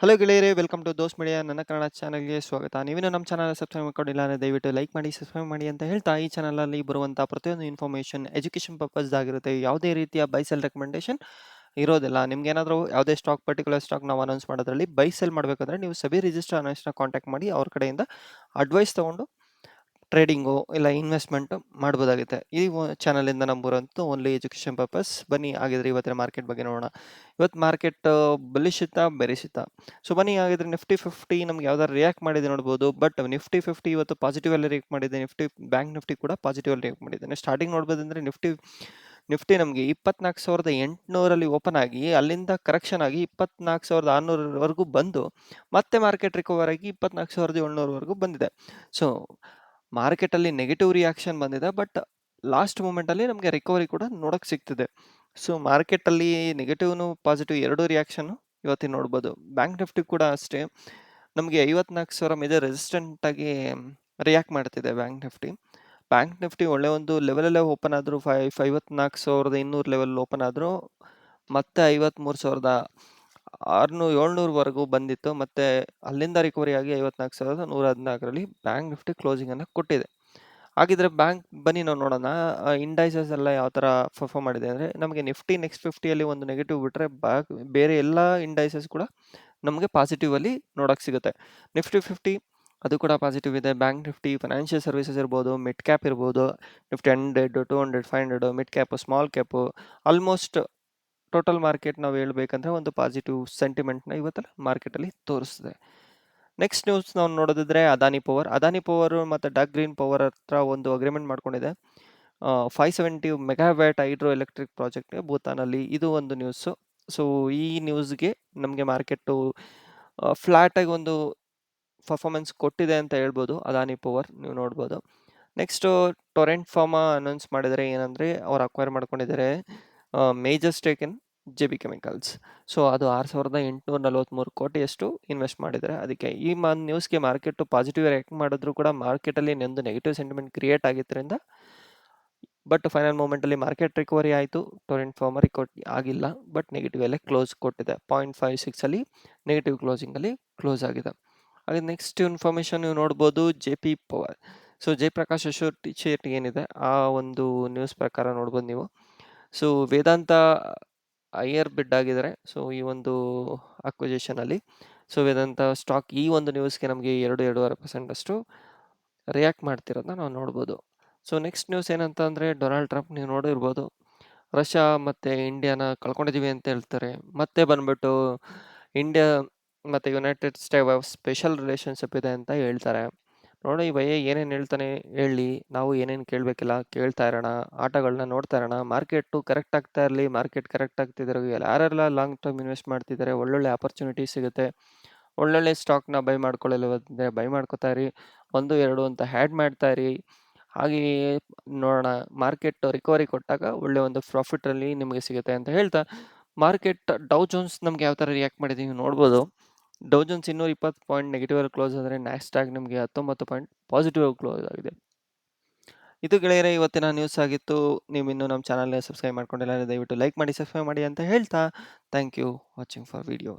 Hello ಗೆಳೆಯರೇ, welcome to ದೋಸ್ತ್ media. ನನ್ನ ಕನ್ನಡ ಚಾನಲ್ಗೆ ಸ್ವಾಗತ. ನೀವೇನು ನಮ್ಮ ಚಾನಲ್ ಸಬ್ಸ್ಕ್ರೈಬ್ ಮಾಡ್ಕೊಂಡಿಲ್ಲ ಅಂದರೆ ದಯವಿಟ್ಟು ಲೈಕ್ ಮಾಡಿ, ಸಬ್ಸ್ಕ್ರೈಬ್ ಮಾಡಿ ಅಂತ ಹೇಳ್ತಾ, ಈ ಚಾನಲಲ್ಲಿ ಬರುವಂಥ ಪ್ರತಿಯೊಂದು ಇನ್ಫಾರ್ಮೇಷನ್ ಎಜುಕೇಷನ್ ಪರ್ಪಸ್ ಆಗಿರುತ್ತೆ. ಯಾವುದೇ ರೀತಿಯ ಬೈ ಸೆಲ್ ರೆಕಮೆಂಡೇಷನ್ ಇರೋದಿಲ್ಲ. ನಿಮ್ಗೆ ಏನಾದರೂ ಯಾವುದೇ ಸ್ಟಾಕ್ ಪರ್ಟಿಕ್ಯುಲರ್ ಸ್ಟಾಕ್ ನಾವು ಅನೌನ್ಸ್ ಮಾಡೋದ್ರಲ್ಲಿ ಬೈ ಸೆಲ್ ಮಾಡಬೇಕಾದ್ರೆ ನೀವು ಸಬಿ ರಿಜಿಸ್ಟರ್ ಅನೌನ್ಸ್ನ ಕಾಂಟ್ಯಾಕ್ಟ್ ಮಾಡಿ ಅವ್ರ ಕಡೆಯಿಂದ ಅಡ್ವೈಸ್ ತೊಗೊಂಡು ಟ್ರೇಡಿಂಗು ಇಲ್ಲ ಇನ್ವೆಸ್ಟ್ಮೆಂಟ್ ಮಾಡ್ಬೋದಾಗುತ್ತೆ. ಈ ಚಾನಲಿಂದ ನಮ್ಗೆ ಬರೋಂಥ ಓನ್ಲಿ ಎಜುಕೇಷನ್ ಪರ್ಪಸ್. ಬನ್ನಿ ಹಾಗಿದ್ರೆ ಇವತ್ತಿನ ಮಾರ್ಕೆಟ್ ಬಗ್ಗೆ ನೋಡೋಣ. ಇವತ್ತು ಮಾರ್ಕೆಟ್ ಬುಲಿಶ್ ಇತ್ತಾ ಬೆರಿಶ್ ಇತ್ತಾ? ಸೊ ಬನ್ನಿ ಹಾಗಿದ್ರೆ ನಿಫ್ಟಿ 50 ನಮ್ಗೆ ಯಾವ್ದಾರು ರಿಯಾಕ್ಟ್ ಮಾಡಿದೆ ನೋಡ್ಬೋದು. ಬಟ್ ನಿಫ್ಟಿ 50 ಇವತ್ತು ಪಾಸಿಟಿವ್ ಅಲ್ಲಿ ರಿಯಾಕ್ಟ್ ಮಾಡಿದೆ. ಬ್ಯಾಂಕ್ ನಿಫ್ಟಿ ಕೂಡ ಪಾಸಿಟಿವ್ ಅಲ್ಲಿ ರಿಯಾಕ್ಟ್ ಮಾಡಿದ್ದೇನೆ. ಸ್ಟಾರ್ಟಿಂಗ್ ನೋಡ್ಬೋದಂದ್ರೆ ನಿಫ್ಟಿ ನಿಫ್ಟಿ ನಮಗೆ 24,800 ಓಪನ್ ಆಗಿ ಅಲ್ಲಿಂದ ಕರೆಕ್ಷನ್ ಆಗಿ 24,600ವರೆಗೂ ಬಂದು ಮತ್ತೆ ಮಾರ್ಕೆಟ್ ರಿಕವರ್ ಆಗಿ 24,700ವರೆಗೂ ಬಂದಿದೆ. ಸೊ ಮಾರ್ಕೆಟಲ್ಲಿ ನೆಗೆಟಿವ್ ರಿಯಾಕ್ಷನ್ ಬಂದಿದೆ, ಬಟ್ ಲಾಸ್ಟ್ ಮೂಮೆಂಟಲ್ಲಿ ನಮಗೆ ರಿಕವರಿ ಕೂಡ ನೋಡೋಕೆ ಸಿಗ್ತಿದೆ. ಸೊ ಮಾರ್ಕೆಟಲ್ಲಿ ನೆಗೆಟಿವ್ನು ಪಾಸಿಟಿವ್ ಎರಡೂ ರಿಯಾಕ್ಷನ್ನು ಇವತ್ತಿನ ನೋಡ್ಬೋದು. ಬ್ಯಾಂಕ್ ನಿಫ್ಟಿ ಕೂಡ ಅಷ್ಟೇ, ನಮಗೆ 54,000 ಮೇಲೆ ರೆಸಿಸ್ಟೆಂಟ್ ಆಗಿ ರಿಯಾಕ್ಟ್ ಮಾಡ್ತಿದೆ ಬ್ಯಾಂಕ್ ನಿಫ್ಟಿ. ಬ್ಯಾಂಕ್ ನಿಫ್ಟಿ ಒಳ್ಳೆ ಒಂದು ಲೆವೆಲಲ್ಲೇ ಓಪನ್ ಆದರೂ 54,200 ಲೆವೆಲ್ ಓಪನ್ ಆದರೂ ಮತ್ತೆ 53,700ವರೆಗೂ ಬಂದಿತ್ತು. ಮತ್ತೆ ಅಲ್ಲಿಂದ ರಿಕವರಿ ಆಗಿ 54,114ರಲ್ಲಿ ಬ್ಯಾಂಕ್ ನಿಫ್ಟಿ ಕ್ಲೋಸಿಂಗನ್ನು ಕೊಟ್ಟಿದೆ. ಹಾಗಿದ್ರೆ ಬ್ಯಾಂಕ್ ಬನ್ನಿ ನಾವು ನೋಡೋಣ. ಇಂಡೈಸಸ್ ಎಲ್ಲ ಯಾವ ಥರ ಪರ್ಫಾರ್ಮ್ ಮಾಡಿದೆ ಅಂದರೆ, ನಮಗೆ ನಿಫ್ಟಿ ನೆಕ್ಸ್ಟ್ 50ಯಲ್ಲಿ ಒಂದು ನೆಗೆಟಿವ್ ಬಿಟ್ಟರೆ ಬೇರೆ ಎಲ್ಲ ಇಂಡೈಸಸ್ ಕೂಡ ನಮಗೆ ಪಾಸಿಟಿವ್ ಅಲ್ಲಿ ನೋಡೋಕೆ ಸಿಗುತ್ತೆ. ನಿಫ್ಟಿ 50 ಅದು ಕೂಡ ಪಾಸಿಟಿವ್ ಇದೆ. ಬ್ಯಾಂಕ್ ನಿಫ್ಟಿ, ಫೈನಾನ್ಷಿಯಲ್ ಸರ್ವಿಸಸ್ ಇರ್ಬೋದು, ಮಿಡ್ ಕ್ಯಾಪ್ ಇರ್ಬೋದು, Nifty 100, 200, 500, mid cap, small cap, almost total market ನಾವು ಹೇಳ್ಬೇಕಂದ್ರೆ ಒಂದು ಪಾಸಿಟಿವ್ ಸೆಂಟಿಮೆಂಟ್ನ ಇವತ್ತು ಮಾರ್ಕೆಟಲ್ಲಿ ತೋರಿಸ್ತಿದೆ. ನೆಕ್ಸ್ಟ್ ನ್ಯೂಸ್ ನಾವು ನೋಡೋದಿದ್ರೆ ಅದಾನಿ ಪವರ್ ಮತ್ತು ಡಕ್ ಗ್ರೀನ್ ಪವರ್ ಹತ್ರ ಒಂದು ಅಗ್ರಿಮೆಂಟ್ ಮಾಡ್ಕೊಂಡಿದೆ. 570 ಮೆಗಾವ್ಯಾಟ್ ಹೈಡ್ರೋ ಎಲೆಕ್ಟ್ರಿಕ್ ಪ್ರಾಜೆಕ್ಟ್ಗೆ ಭೂತಾನಲ್ಲಿ. ಇದು ಒಂದು ನ್ಯೂಸು. ಸೊ ಈ ನ್ಯೂಸ್ಗೆ ನಮಗೆ ಮಾರ್ಕೆಟು ಫ್ಲ್ಯಾಟಾಗಿ ಒಂದು ಪರ್ಫಾರ್ಮೆನ್ಸ್ ಕೊಟ್ಟಿದೆ ಅಂತ ಹೇಳ್ಬೋದು. ಅದಾನಿ ಪವರ್ ನೀವು ನೋಡ್ಬೋದು. ನೆಕ್ಸ್ಟು ಟೊರೆಂಟ್ ಫಾರ್ಮಾ ಅನೌನ್ಸ್ ಮಾಡಿದರೆ ಏನಂದರೆ, ಅವ್ರು ಅಕ್ವೈರ್ ಮಾಡ್ಕೊಂಡಿದ್ದಾರೆ ಮೇಜರ್ ಸ್ಟೇಕ್ ಇನ್ JB ಕೆಮಿಕಲ್ಸ್. ಸೊ ಅದು 6,843 ಕೋಟಿಯಷ್ಟು ಇನ್ವೆಸ್ಟ್ ಮಾಡಿದ್ದಾರೆ. ಅದಕ್ಕೆ ಈ ನ್ಯೂಸ್ಗೆ ಮಾರ್ಕೆಟು ಪಾಸಿಟಿವ್ ರಿಯಾಕ್ಟ್ ಮಾಡಿದ್ರು ಕೂಡ ಮಾರ್ಕೆಟಲ್ಲಿ ಒಂದು ನೆಗೆಟಿವ್ ಸೆಂಟಿಮೆಂಟ್ ಕ್ರಿಯೇಟ್ ಆಗಿದ್ದರಿಂದ, ಬಟ್ ಫೈನಲ್ ಮೂಮೆಂಟಲ್ಲಿ ಮಾರ್ಕೆಟ್ ರಿಕವರಿ ಆಯಿತು. ಟೊರೆಂಟ್ ಫಾರ್ಮಾ ರಿಕವರಿ ಆಗಿಲ್ಲ, ಬಟ್ ನೆಗೆಟಿವ್ ಅಲ್ಲೇ ಕ್ಲೋಸ್ ಕೊಟ್ಟಿದೆ. 0.56 ನೆಗೆಟಿವ್ ಕ್ಲೋಸಿಂಗಲ್ಲಿ ಕ್ಲೋಸ್ ಆಗಿದೆ. ಹಾಗೆ ನೆಕ್ಸ್ಟ್ ಇನ್ಫಾರ್ಮೇಷನ್ ನೀವು ನೋಡ್ಬೋದು JP power. So Jayaprakash Shetty ಏನಿದೆ ಆ ಒಂದು ನ್ಯೂಸ್ ಪ್ರಕಾರ ನೋಡ್ಬೋದು ನೀವು. ಸೊ ವೇದಾಂತ ಹೈಯರ್ ಬಿಡ್ ಆಗಿದ್ದಾರೆ. ಸೊ ಈ ಒಂದು ಅಕ್ವಿಜೇಷನಲ್ಲಿ. ಸೊ ವೇದಾಂತ ಸ್ಟಾಕ್ ಈ ಒಂದು ನ್ಯೂಸ್ಗೆ ನಮಗೆ 2-2.5% ಅಷ್ಟು ರಿಯಾಕ್ಟ್ ಮಾಡ್ತಿರೋದನ್ನ ನಾವು ನೋಡ್ಬೋದು. ಸೊ ನೆಕ್ಸ್ಟ್ ನ್ಯೂಸ್ ಏನಂತ ಅಂದರೆ, ಡೊನಾಲ್ಡ್ ಟ್ರಂಪ್ ನೀವು ನೋಡಿರ್ಬೋದು, ರಷ್ಯಾ ಮತ್ತು ಇಂಡಿಯಾನ ಕಳ್ಕೊಂಡಿದ್ದೀವಿ ಅಂತ ಹೇಳ್ತಾರೆ. ಮತ್ತೆ ಬಂದ್ಬಿಟ್ಟು ಇಂಡಿಯಾ ಮತ್ತು ಯುನೈಟೆಡ್ ಸ್ಟೇಟ್ಸ್ ಸ್ಪೆಷಲ್ ರಿಲೇಷನ್ಶಿಪ್ ಇದೆ ಅಂತ ಹೇಳ್ತಾರೆ. ನೋಡಿ ಭಯ್ಯ ಏನೇನು ಹೇಳ್ತಾನೆ ಹೇಳಿ, ನಾವು ಏನೇನು ಕೇಳಬೇಕಿಲ್ಲ, ಕೇಳ್ತಾ ಇರೋಣ, ಆಟಗಳನ್ನ ನೋಡ್ತಾ ಇರೋಣ. ಮಾರ್ಕೆಟು ಕರೆಕ್ಟ್ ಆಗ್ತಾ ಇರಲಿ. ಮಾರ್ಕೆಟ್ ಕರೆಕ್ಟ್ ಆಗ್ತಿದ್ದಾರೆ, ಯಾರೆಲ್ಲ ಲಾಂಗ್ ಟರ್ಮ್ ಇನ್ವೆಸ್ಟ್ ಮಾಡ್ತಿದ್ದಾರೆ, ಒಳ್ಳೊಳ್ಳೆ ಆಪರ್ಚುನಿಟಿ ಸಿಗುತ್ತೆ. ಒಳ್ಳೊಳ್ಳೆ ಸ್ಟಾಕ್ನ ಬೈ ಮಾಡ್ಕೊಳ್ಳೋದ್ರೆ ಬೈ ಮಾಡ್ಕೋತಾ ಇರಿ, 1-2 ಅಂತ ಹ್ಯಾಡ್ ಮಾಡ್ತಾ ಇರಿ. ಹಾಗೆಯೇ ನೋಡೋಣ, ಮಾರ್ಕೆಟ್ ರಿಕವರಿ ಕೊಟ್ಟಾಗ ಒಳ್ಳೆ ಒಂದು ಪ್ರಾಫಿಟಲ್ಲಿ ನಿಮಗೆ ಸಿಗುತ್ತೆ ಅಂತ ಹೇಳ್ತಾ, ಮಾರ್ಕೆಟ್ ಡೌ ಜೋನ್ಸ್ ನಮ್ಗೆ ಯಾವ ಥರ ರಿಯಾಕ್ಟ್ ಮಾಡಿದ್ದೀವಿ ನೋಡ್ಬೋದು. ಡೌ ಜೋನ್ಸ್ 220 ಪಾಯಿಂಟ್ ನೆಗೆಟಿವ್ ಅಲ್ಲಿ ಕ್ಲೋಸ್ ಆದರೆ, ನ್ಯಾಸ್ಡಾಕ್ ನಿಮಗೆ 19 ಪಾಯಿಂಟ್ ಪಾಸಿಟಿವ್ ಆಗಿ ಕ್ಲೋಸ್ ಆಗಿದೆ. ಇದು ಗೆಳೆಯರೇ ಇವತ್ತಿನ ನ್ಯೂಸ್ ಆಗಿತ್ತು. ನೀವು ಇನ್ನೂ ನಮ್ಮ ಚಾನಲ್ನ ಸಬ್ಸ್ಕ್ರೈಬ್ ಮಾಡ್ಕೊಂಡಿಲ್ಲ ಅಂದರೆ ದಯವಿಟ್ಟು ಲೈಕ್ ಮಾಡಿ, ಸಬ್ಸ್ಕ್ರೈಬ್ ಮಾಡಿ ಅಂತ ಹೇಳ್ತಾ, thank you watching for video.